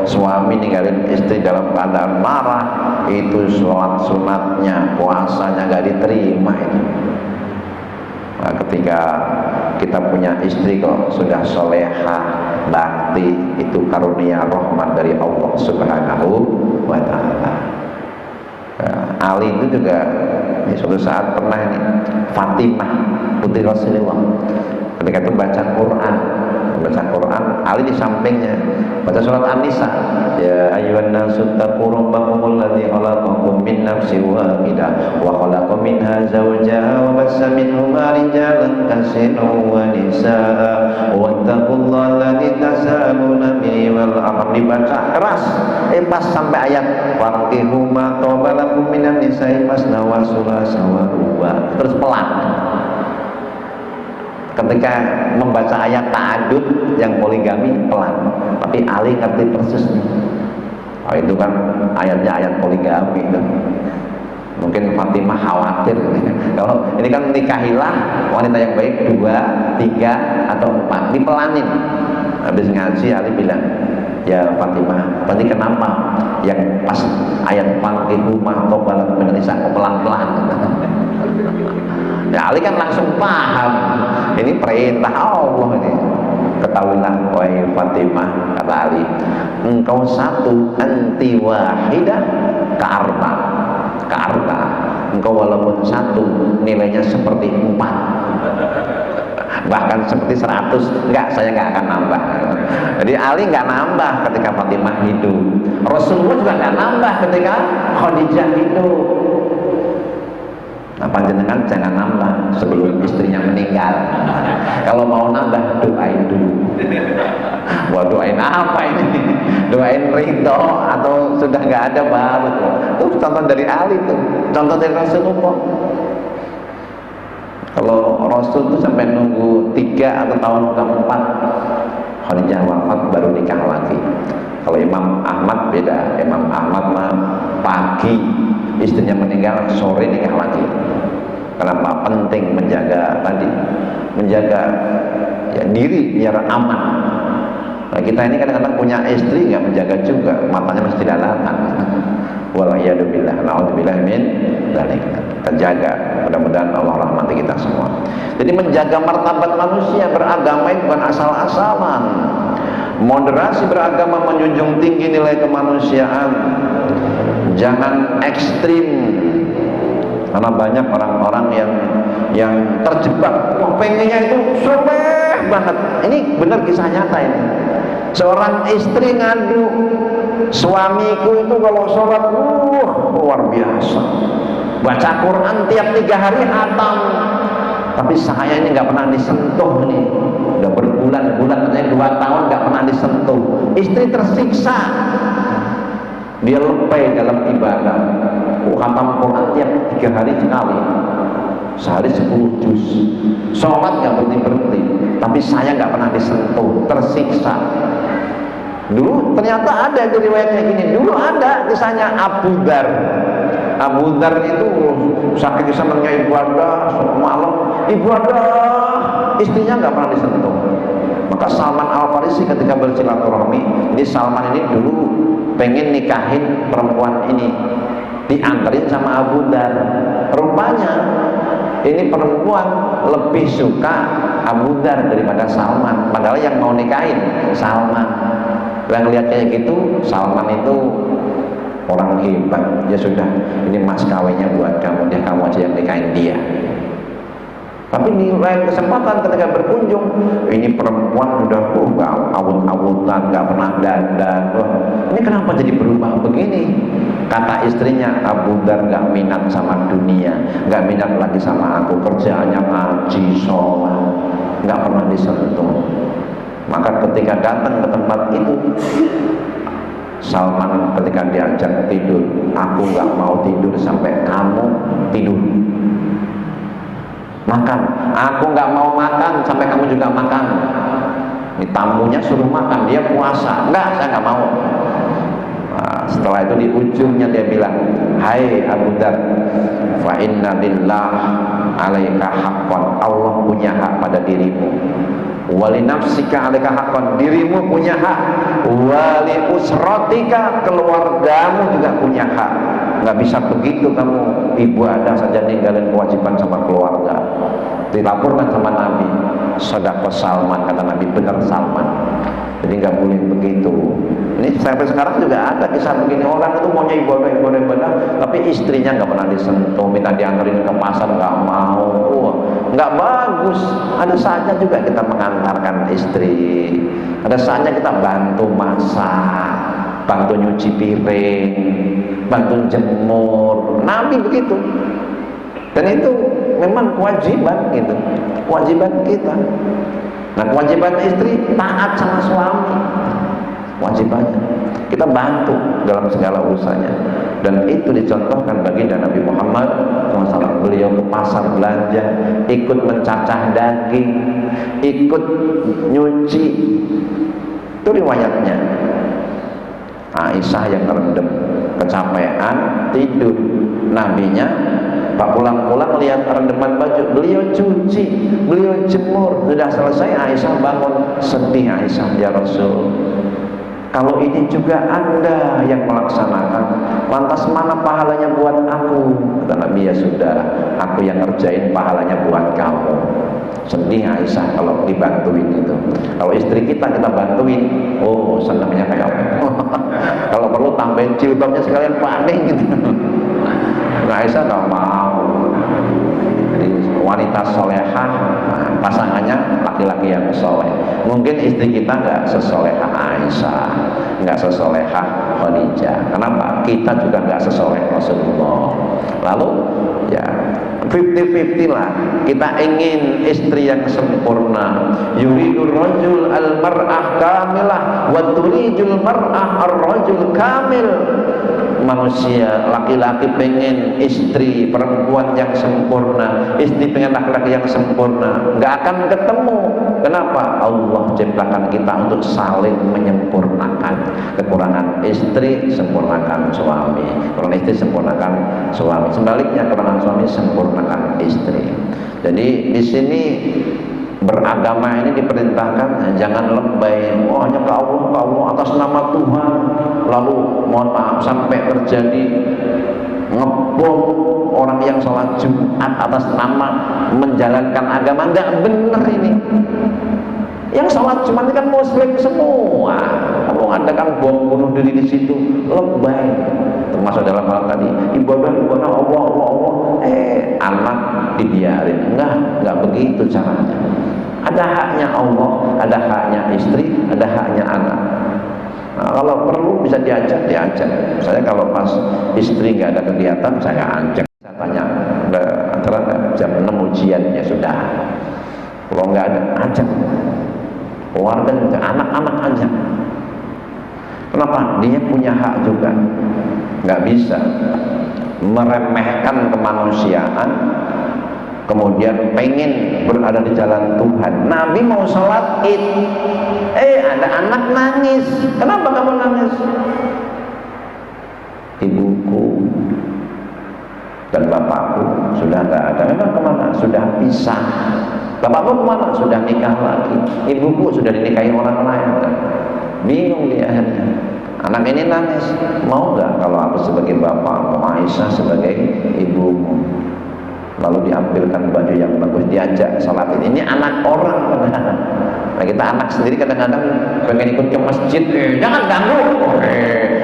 suami ninggalin istri dalam keadaan marah, itu sholat sunatnya, puasanya nggak diterima itu. Nah, ketika kita punya istri kok sudah solehah, bakti, itu karunia rahmat dari Allah Subhanahu wa Ta'ala. Ali itu juga suatu saat pernah ini, Fatimah putri Rasulullah ketika itu baca Quran, Ali di sampingnya baca surat An-Nisa, ya ayyuhan nasu taqu rabbakumul ladzi khalaqakum min nafsin wahidah wa khalaqa minha zawjaha wa bassa minhuma rijalan katsiran wa nisaa wattaqullaha alladzi tasaaluna bihi wal arham. Dibaca keras pas sampai ayat fankihu ma taba lakum minan nisa'i masna wa sulasa wa ruba, terus pelan. Ketika membaca ayat ta'adud yang poligami pelan, tapi Ali ngerti persis nih. Oh, itu kan ayatnya ayat poligami itu. Mungkin Fatimah khawatir. Kalau ini kan nikahilah wanita yang baik 2, 3 atau 4, dipelanin. Habis ngaji Ali bilang, ya Fatimah, tadi kenapa yang pas ayat fankihu ma taba lakum minan nisa pelan-pelan? Ya Ali kan langsung paham, ini perintah Allah ini. Ketahuilah wahai Fatimah, kata Ali, engkau satu, anti wahidah ka'arba. Engkau walaupun satu nilainya seperti 4, bahkan seperti 100. Enggak, saya nggak akan nambah. Jadi Ali nggak nambah ketika Fatimah hidup, Rasulullah juga nggak nambah ketika Khadijah hidup. Nah, panjenengan jangan nambah sebelum istrinya meninggal. Kalau mau nambah, doain dulu. Wah, doain apa ini? Doain ridho atau sudah nggak ada baru tuh. Itu contoh dari Ali tuh, contoh dari Rasulullah. Kalau Rasul tuh sampai nunggu 3 atau tahun keempat Khadijah wafat baru nikah lagi. Kalau Imam Ahmad beda, Imam Ahmad mah pagi istrinya meninggal, sore nikah lagi. Kenapa? Penting menjaga tadi, menjaga ya, diri biar aman. Nah, kita ini kadang-kadang punya istri nggak menjaga juga, matanya mesti dalaman. Wallahiyadubillah, na'udzubillah min dzalik. Kita jaga, mudah-mudahan Allah rahmati kita semua. Jadi menjaga martabat manusia beragama itu bukan asal-asalan. Moderasi beragama menjunjung tinggi nilai kemanusiaan. Jangan ekstrim. Karena banyak orang-orang yang terjebak, wah pengennya itu soleh banget. Ini benar kisah nyata ini. Seorang istri ngadu, suamiku itu kalau sholat luar biasa, baca Quran tiap 3 hari hatam, tapi saya ini nggak pernah disentuh nih, udah berbulan-bulan, katanya 2 tahun nggak pernah disentuh. Istri tersiksa, dia lepai dalam ibadah, hatam Quran tiap 3 hari sekali, sehari 10 juz, sholat nggak berhenti-berhenti, tapi saya nggak pernah disentuh, tersiksa. Dulu ternyata ada di riwayatnya gini, dulu ada kisahnya Abu Dar. Abu Dar itu saking senangnya ibadah, malam ibadah, istrinya nggak pernah disentuh. Maka Salman Al Farisi ketika bersilaturahmi, ini Salman ini dulu pengen nikahin perempuan ini, diantarin sama Abu Dar. Rupanya ini perempuan lebih suka Abu Dar daripada Salman, padahal yang mau nikahin Salman. Yang lihat kayak gitu, Salman itu orang hebat. Ya sudah, ini mas kawinnya buat kamu, dia kamu aja yang nikahin dia. Tapi di lain kesempatan ketika berkunjung, ini perempuan udah nggak awut-awutan, nggak pernah dandan. Ini kenapa jadi berubah begini? Kata istrinya, Abu Dar nggak minat sama dunia, nggak minat lagi sama aku, kerjaannya ngaji, sholat, nggak pernah disentuh. Maka ketika datang ke tempat itu, Salman ketika diajak tidur, aku nggak mau tidur sampai kamu tidur. Makan, aku nggak mau makan sampai kamu juga makan. Ini tamunya suruh makan, dia puasa, enggak, saya nggak mau. Nah, setelah itu di ujungnya dia bilang, hai Abu Dar, fa inna lillah alaika haqqan, Allah punya hak pada dirimu. Wali nafsika alaika haqqan, dirimu punya hak. Wali usratika, keluargamu juga punya hak. Nggak bisa begitu kamu ibadah saja ninggalin kewajiban sama keluarga. Dilaporkan sama Nabi, sedekah Salman, kata Nabi, benar Salman. Jadi nggak boleh begitu. Ini sampai sekarang juga ada kisah begini, orang itu maunya ibadah, tapi istrinya nggak pernah disentuh, minta diantarin ke pasar nggak mau. Nggak bagus. Ada saatnya juga kita mengantarkan istri, ada saatnya kita bantu masak, bantu nyuci piring, bantu jemur. Nabi begitu. Dan itu memang kewajiban gitu, kewajiban kita. Nah, kewajiban istri taat sama suami, kewajibannya kita bantu dalam segala urusannya. Dan itu dicontohkan baginda Nabi Muhammad SAW. Beliau ke pasar belanja, ikut mencacah daging, ikut nyuci. Itu riwayatnya. Aisyah yang terendam, kecapean, tidur. Nabinya Pak pulang-pulang lihat rendeman baju, beliau cuci, beliau jemur. Sudah selesai, Aisyah bangun, sedih Aisyah, ya Rasul, kalau ini juga Anda yang melaksanakan, lantas mana pahalanya buat aku? Kata Nabi, ya sudah, aku yang ngerjain, pahalanya buat kamu. Sedih Aisyah kalau dibantuin itu. Kalau istri kita bantuin, oh senangnya kayak apa? Kalau perlu tambahin jilbabnya sekalian paning gitu. Nah, Aisyah nggak mau. Jadi wanita solehah, pasangannya laki-laki yang soleh. Mungkin istri kita nggak sesolehah Aisyah, nggak sesolehah Khadijah. Kenapa? Kita juga nggak sesoleh Rasulullah. Lalu ya 50-50 lah. Kita ingin istri yang sempurna. Yuridur rajul al-mar'ah kamilah wa turidul mar'ah ar-rajul kamil. manusia, laki-laki pengen istri perempuan yang sempurna, istri pengen laki-laki yang sempurna, nggak akan ketemu. Kenapa? Allah ciptakan kita untuk saling menyempurnakan. Kekurangan istri, sempurnakan suami. Kekurangan istri, sempurnakan suami. Sebaliknya, kekurangan suami, sempurnakan istri. Jadi di sini beragama ini diperintahkan jangan lebay, oh hanya ke Allah atas nama Tuhan, lalu mohon maaf sampai terjadi ngebom orang yang sholat Jumat atas nama menjalankan agama. Nggak bener ini. Yang sholat Jumat kan muslim semua, kamu ngadakan bom bunuh diri di situ, lebay. Termasuk dalam hal tadi ibadah Allah, anak dibiarin. Enggak begitu caranya. Ada haknya Allah, ada haknya istri, ada haknya anak. Nah, kalau perlu bisa diajak. Saya kalau pas istri nggak ada kegiatan, saya ajak. Saya tanya, antara jam 6 ujian ya sudah. Kalau nggak ada, ajak. Keluarga, anak-anak ajak. Kenapa? Dia punya hak juga. Nggak bisa meremehkan kemanusiaan, kemudian pengen berada di jalan Tuhan. Nabi mau sholat Id, ada anak nangis. Kenapa kamu nangis? Ibuku dan bapakku sudah nggak ada. Memang kemana? Sudah pisah. Bapakku kemana? Sudah nikah lagi. Ibuku sudah dinikahi orang lain. Bingung dia akhirnya. Anak ini nangis. Mau nggak kalau aku sebagai bapakmu, Aisyah sebagai ibumu? Lalu diambilkan baju yang bagus, diajak sholat ini anak orang. Nah kita anak sendiri kadang-kadang pengen ikut ke masjid, jangan ganggu,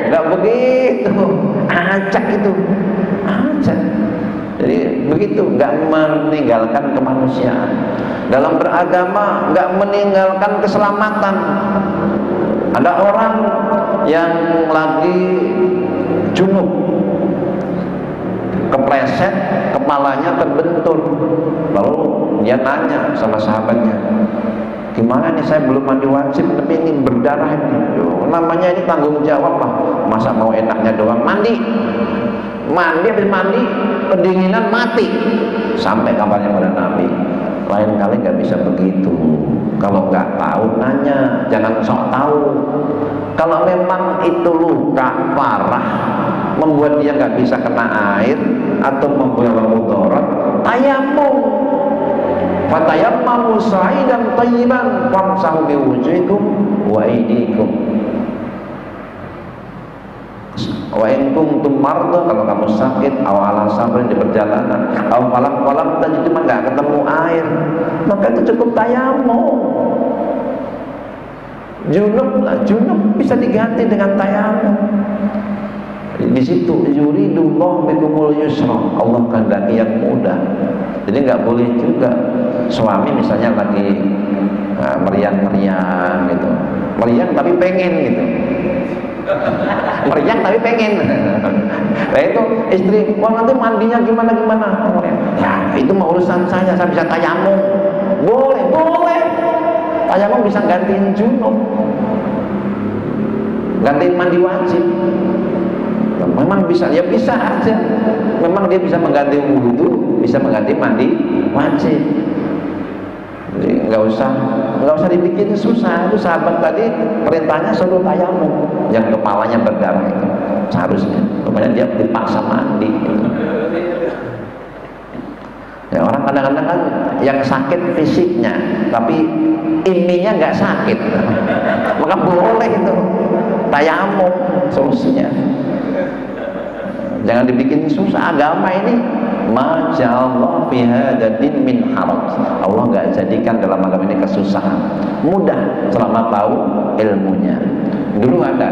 nggak begitu, ajak itu, ajak. Jadi begitu, nggak meninggalkan kemanusiaan. Dalam beragama nggak meninggalkan keselamatan. Ada orang yang lagi junub, kepleset, kepalanya terbentur, lalu dia nanya sama sahabatnya, gimana nih saya belum mandi wajib tapi ini berdarah ini. Namanya ini tanggung jawab lah, masa mau enaknya doang mandi habis mandi pendinginan mati. Sampai kabarnya pada Nabi, lain kali nggak bisa begitu. Kalau nggak tahu nanya, jangan sok tahu. Kalau memang itu luka parah membuat dia nggak bisa kena air atau membawa mudarat, tayamum. Fatayammamu sa'idan thayyiban famsahu biwujuhikum wa aydikum. Wa in kuntum marda, kalau kamu sakit, aw ala safarin di perjalanan, aw falam tadi cuma nggak ketemu air, maka itu cukup tayamum. Junub bisa diganti dengan tayamum. Di situ yuridullah bikumul yusra, Allah kehendaki yang mudah. Jadi nggak boleh juga suami misalnya lagi meriang gitu, meriang tapi pengen gitu, meriang tapi pengen. Nah itu istri, wah nanti mandinya gimana? Ya itu mah urusan saya bisa tayamum. Boleh. Tayamum bisa gantiin junub, gantiin mandi wajib. Memang bisa, ya bisa aja. Memang dia bisa mengganti wudu, bisa mengganti mandi wajib. Jadi nggak usah dibikin susah. Itu sahabat tadi perintahnya suruh tayamum, yang kepalanya berdarah itu seharusnya. Kemudian dia dipaksa mandi. Gitu. Ya, orang kadang-kadang kan yang sakit fisiknya, tapi ininya nggak sakit, maka boleh itu tayamum solusinya. Jangan dibikin susah. Agama ini maja'allah fi hadatin min haraj. Allah nggak jadikan dalam agama ini kesusahan, mudah selama tahu ilmunya. Dulu ada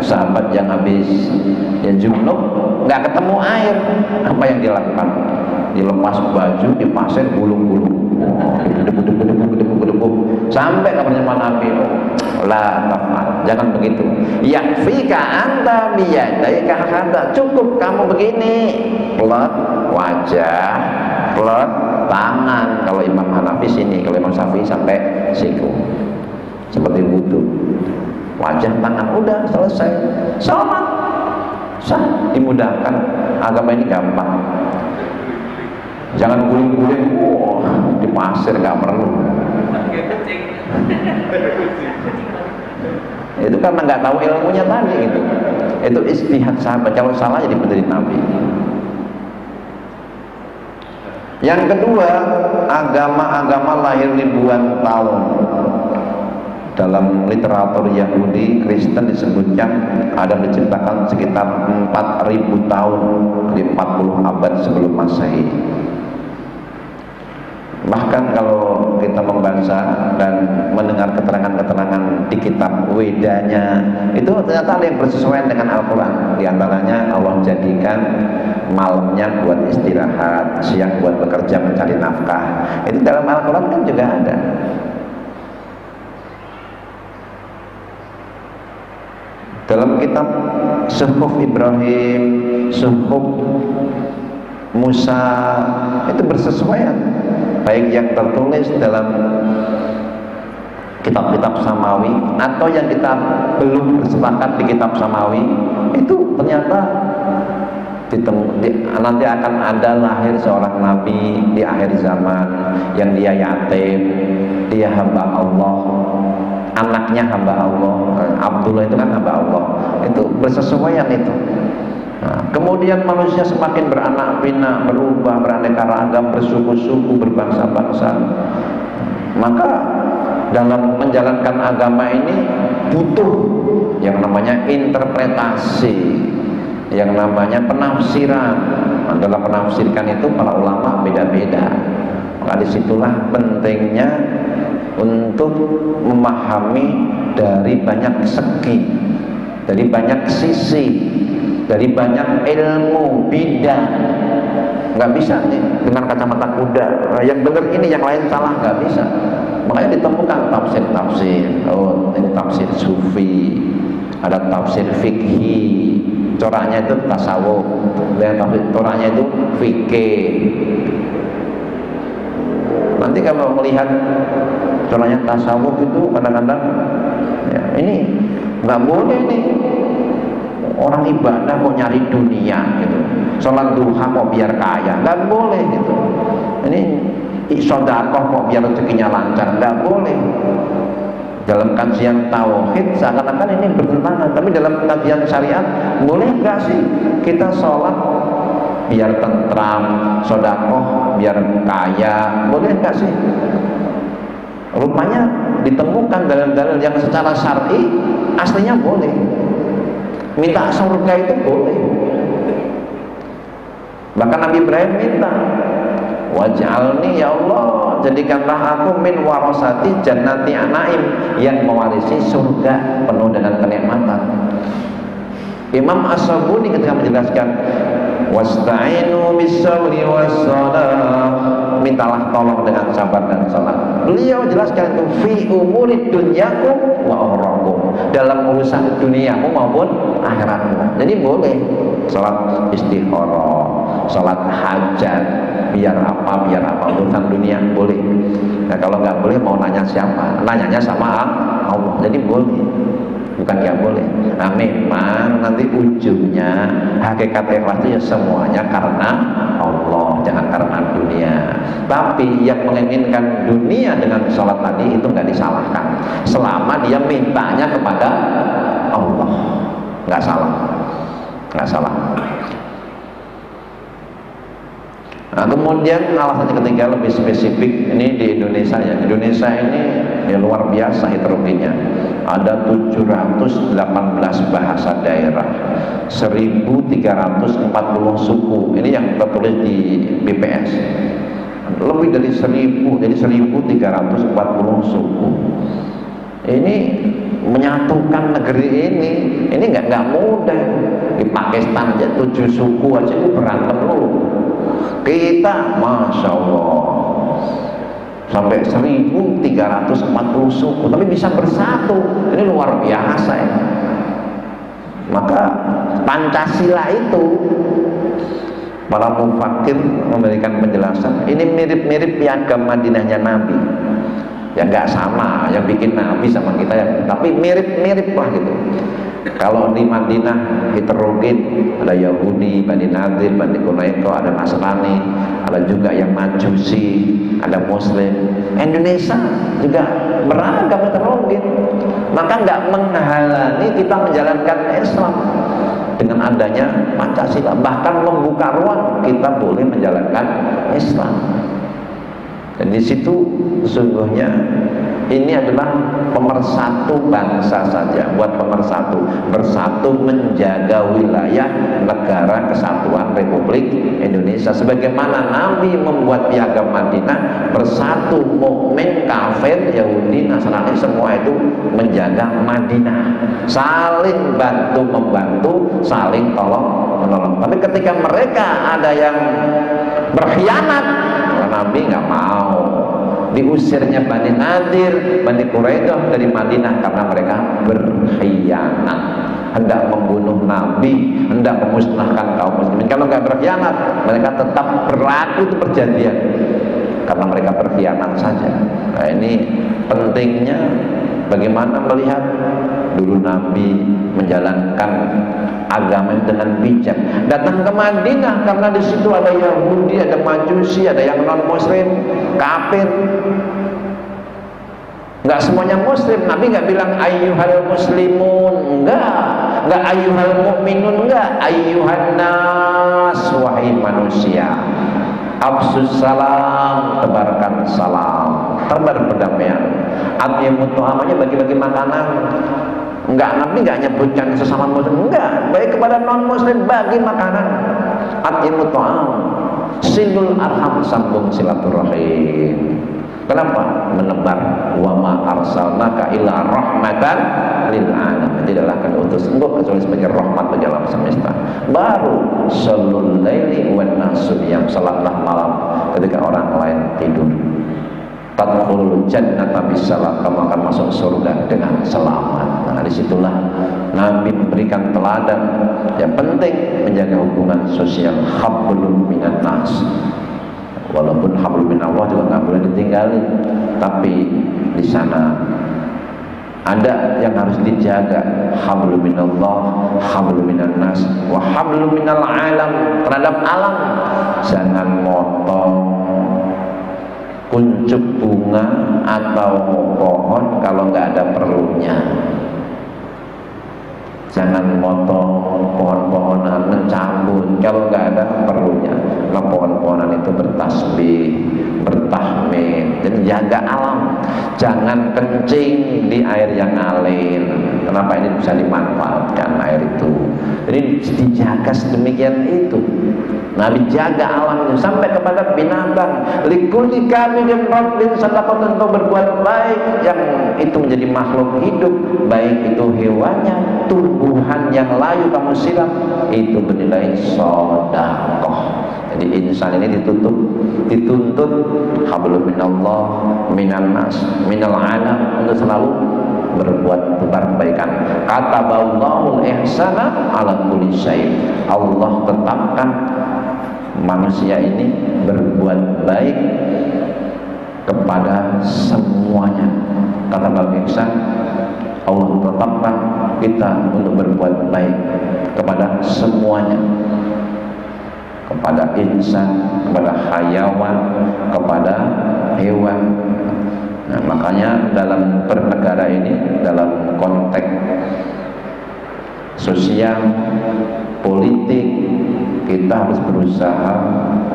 sahabat yang habis junub nggak ketemu air, apa yang dilakukan? Dilepas baju, di pasir, gulung-gulung, debu-debu, sampai kabarnya Nabi, la tafal, jangan begitu. Yakfika anta biyadaika hada, cukup kamu begini, pelot wajah, pelot tangan. Kalau Imam Hanafi sini, kalau Imam Syafi'i sampai siku, seperti wudu, wajah, tangan, udah selesai. Sholat Sah, dimudahkan. Agama ini gampang. Jangan guling-guling, di pasir nggak perlu. Itu karena nggak tahu ilmunya tadi gitu. Itu istihad sahabat. Kalau salah jadi menjadi nabi. Yang kedua, agama-agama lahir ribuan tahun. Dalam literatur Yahudi, Kristen disebutkan Adam diciptakan sekitar 4.000 tahun, di 40 abad sebelum Masehi. Bahkan kalau kita membaca dan mendengar keterangan-keterangan di kitab Wedanya, itu ternyata ada yang bersesuaian dengan Al-Quran. Di antaranya Allah jadikan malamnya buat istirahat, siang buat bekerja mencari nafkah. Itu dalam Al-Quran kan juga ada. Dalam kitab Suhuf Ibrahim, Suhuf Musa, itu bersesuaian, baik yang tertulis dalam kitab-kitab Samawi atau yang kita belum bersepakat di kitab Samawi, itu ternyata nanti akan ada lahir seorang nabi di akhir zaman yang dia yatim, dia hamba Allah, anaknya hamba Allah. Abdullah itu kan hamba Allah. Itu bersesuaian itu. Nah, kemudian manusia semakin beranak pinak, berubah, beraneka ragam, bersuku-suku, berbangsa-bangsa. Maka dalam menjalankan agama ini butuh yang namanya interpretasi, yang namanya penafsiran. Nah, dalam penafsirkan itu para ulama beda-beda. Maka disitulah pentingnya untuk memahami dari banyak segi, dari banyak sisi, dari banyak ilmu bidang. Nggak bisa nih dengan kacamata kuda, yang benar ini, yang lain salah, nggak bisa. Makanya ditemukan tafsir-tafsir. Oh, ini tafsir sufi, ada tafsir fikhi, coraknya itu tasawuf, dan tafsir coraknya itu fikih. Nanti kalau melihat contohnya tasawuf itu kadang-kadang ya, ini nggak boleh nih, orang ibadah kok nyari dunia gitu, sholat duha kok biar kaya, nggak boleh gitu. Ini sedekah kok biar rezekinya lancar, nggak boleh. Dalam kajian tauhid seakan-akan ini bertentangan, tapi dalam kajian syariat boleh nggak sih kita sholat biar tentram, sedekah biar kaya, boleh nggak sih? Rupanya ditemukan dalil-dalil yang secara syar'i aslinya boleh. Minta surga itu boleh. Bahkan Nabi Ibrahim minta, waj'alni ya Allah, jadikanlah aku min warasati jannati anaim, yang mewarisi surga penuh dengan kenikmatan. Imam As-Sabuni ketika menjelaskan wasta'inu bis-sabri was-shalah, mintalah tolong dengan sabar dan salat. Beliau jelaskan itu fi umuri dunyakum wa ukhrakum, dalam urusan duniamu maupun akhiratmu. Jadi boleh salat istikharah, salat hajat, biar apa urusan dunia boleh. Nah, kalau nggak boleh mau nanya siapa? Nanyanya sama Allah. Jadi boleh, bukan nggak boleh. Nah, memang nanti ujungnya hakikat ikhlas itu ya semuanya karena Allah, jangan karena dunia. Tapi yang menginginkan dunia dengan sholat tadi itu nggak disalahkan, selama dia mintanya kepada Allah, nggak salah, nggak salah. Nah, kemudian alasan ketiga lebih spesifik, ini di Indonesia ya. Indonesia ini ya luar biasa heterogenya. Ada 718 bahasa daerah, 1340 suku. Ini yang tertulis di BPS. Lebih dari 1000, jadi 1340 suku. Ini menyatukan negeri ini nggak mudah. Di Pakistan aja 7 suku aja itu berantem loh. Kita Masya Allah sampai 1340 suku, tapi bisa bersatu. Ini luar biasa ya. Maka Pancasila itu, para mufakir memberikan penjelasan, ini mirip-mirip piagam Madinahnya Nabi. Ya nggak sama, yang bikin Nabi sama kita ya, tapi mirip-mirip lah gitu. Kalau di Madinah heterogen, ada Yahudi, Bani Nadir, Bani Quraisy, ada Nasrani, ada juga yang Majusi, ada Muslim. Indonesia juga beragam heterogen. Maka nggak menghalangi kita menjalankan Islam dengan adanya Pancasila. Bahkan membuka ruang kita boleh menjalankan Islam. Dan di situ sesungguhnya ini adalah pemersatu bangsa saja, buat pemersatu, bersatu menjaga wilayah negara kesatuan Republik Indonesia. Sebagaimana Nabi membuat piagam Madinah, bersatu mukmin, kafir, Yahudi, Nasrani, semua itu menjaga Madinah, saling bantu membantu, saling tolong menolong. Tapi ketika mereka ada yang berkhianat, Nabi nggak mau. Diusirnya Bani Nadir, Bani Quraidah dari Madinah karena mereka berkhianat, hendak membunuh Nabi, hendak memusnahkan kaum muslimin. Kalau nggak berkhianat, mereka tetap berlaku itu perjanjian, karena mereka berkhianat saja. Nah, ini pentingnya bagaimana melihat dulu Nabi menjalankan agama dengan bijak. Datang ke Madinah karena di situ ada Yahudi, ada Majusi, ada yang non Muslim, kafir. Nggak semuanya Muslim. Nabi nggak bilang ayyuhal muslimun, nggak ayyuhal mu'minun, nggak ayyuhan nas, wahai manusia. Absus salam, tebarkan salam, tebar perdamaian. At'imut ta'amanya bagi-bagi makanan. Enggak, Nabi enggak nyebutkan sesama muslim, enggak, baik kepada non muslim bagi makanan. At'imut ta'am, silul arham, sambung silaturahim. Kenapa? Menebar wa ma arsalnaka illa rahmatan lil alamin. Tidaklah kami utus engkau kecuali sebagai rahmat bagi alam semesta. Baru salul laili wan nasu, yang salatlah malam ketika orang lain tidur. Tadkhulul jannata bisalam, kamu akan masuk surga dengan selamat. Nah, disitulah Nabi memberikan teladan. Yang penting menjaga hubungan sosial, hablum minan nas. Walaupun hablum minallah juga nggak boleh ditinggalin, tapi di sana ada yang harus dijaga, hablum minallah, hablum minan nas, wa hablum minal alam, terhadap alam. Jangan motong kuncup bunga atau pohon kalau nggak ada perlunya. Jangan motong pohon-pohonan, mencabut kalau nggak ada perlunya. Nah, pohon-pohonan itu bertasbih, bertahmid, dan jaga alam. Jangan kencing di air yang ngalir. Kenapa? Ini bisa dimanfaatkan air itu. Jadi dijaga sedemikian itu. Nabi jaga alamnya sampai kepada binatang. Likulli kamilin rabbin sadaqatan, untuk berbuat baik yang itu menjadi makhluk hidup, baik itu hewannya, tumbuhan yang layu kamu siram, itu bernilai sedekah. Jadi insan ini dituntut hablum minallah, minan nas, minal alam, untuk selalu berbuat kebaikan. Kata Allahul ihsana ala kulli syai'. Allah tetapkan manusia ini berbuat baik kepada semuanya. Kata Bapak Ihsan, Allah tetapkan kita untuk berbuat baik kepada semuanya, kepada insan, kepada hayawan, kepada hewan. Nah, makanya dalam bernegara ini, dalam konteks sosial, politik, kita harus berusaha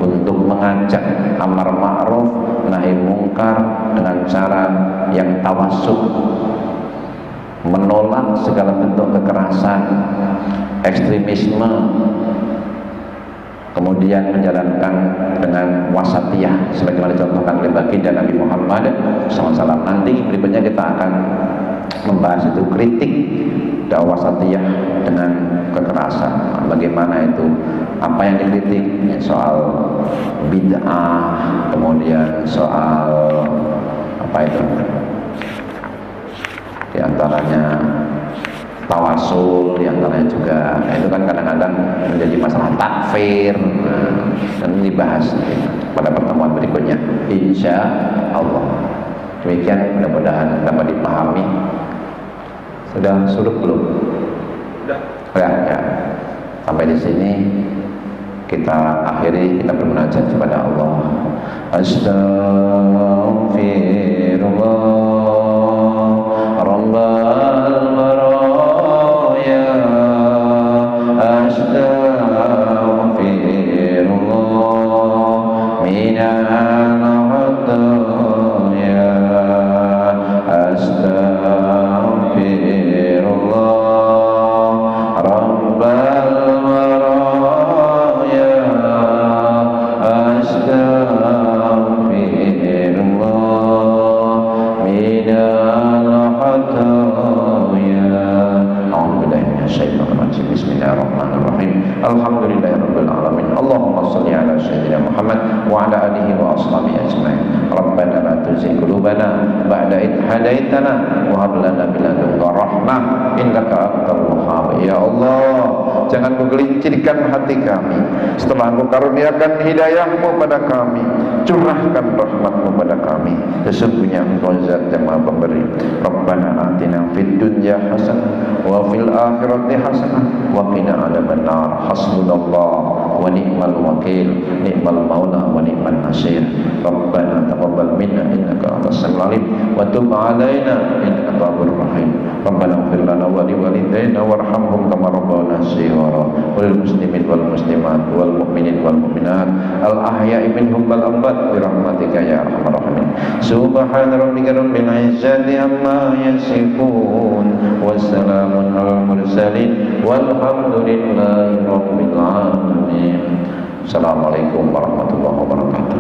untuk mengajak amar ma'ruf nahi mungkar dengan cara yang tawassuh, menolak segala bentuk kekerasan, ekstremisme, kemudian menjalankan dengan wasatiyah sebagaimana dicontohkan oleh baginda Nabi Muhammad SAW. Nanti berikutnya kita akan membahas itu kritik dakwah wasatiyah dengan kekerasan. Bagaimana itu, apa yang dikritik, soal bid'ah, kemudian soal apa itu, diantaranya tawasul, diantaranya juga itu kan kadang-kadang menjadi masalah takfir. Dan ini dibahas pada pertemuan berikutnya, insya Allah. Demikian, mudah-mudahan dapat dipahami. Sudah surut belum? Ya. Sampai di sini kita akhiri, kita bermunajat kepada Allah. Astaghfirullah Rabbal baraya, astaghfirullah minal khataya, astaghfirullah Rabbal Bismillahirrahmanirrahim. Alhamdulillahirabbil alamin. Allahumma shalli ala sayyidina Muhammad wa ala alihi wa ashabihi ajmain. Rabbana la tuzigh qulubana ba'da idh hadaitana wa hab lana min ladunka rahmah innaka antal wahhab. Ya Allah, jangan Kau gelincirkan hati kami setelah Kau karuniakan hidayah-Mu pada kami. Curahkan rahmat-Mu pada kami. Sesungguhnya Engkau Zat yang Maha Pemberi. Rabbana atina fid dunya hasanah wa fil akhirati hasanah wa qina adzabannar. Hasbunallah wa ni'mal wakil, ni'mal maula wa ni'man nasir. Rabbana taqabbal minna innaka antas samiul alim wa tub 'alaina innaka tawwabur rahim. Rabbana ighfir lana wa li walidayna warhamhum kama rabbawna shighara. Wal muslimin wal muslimat wal mu'minin wal mu'minat al ahya'i minhum wal amwat bi rahmatika ya arhamar rahimin. Subhana rabbika rabbil izzati amma yasifun wa salamun alal mursalin walhamdulillahi rabbil alamin. Assalamualaikum warahmatullahi wabarakatuh.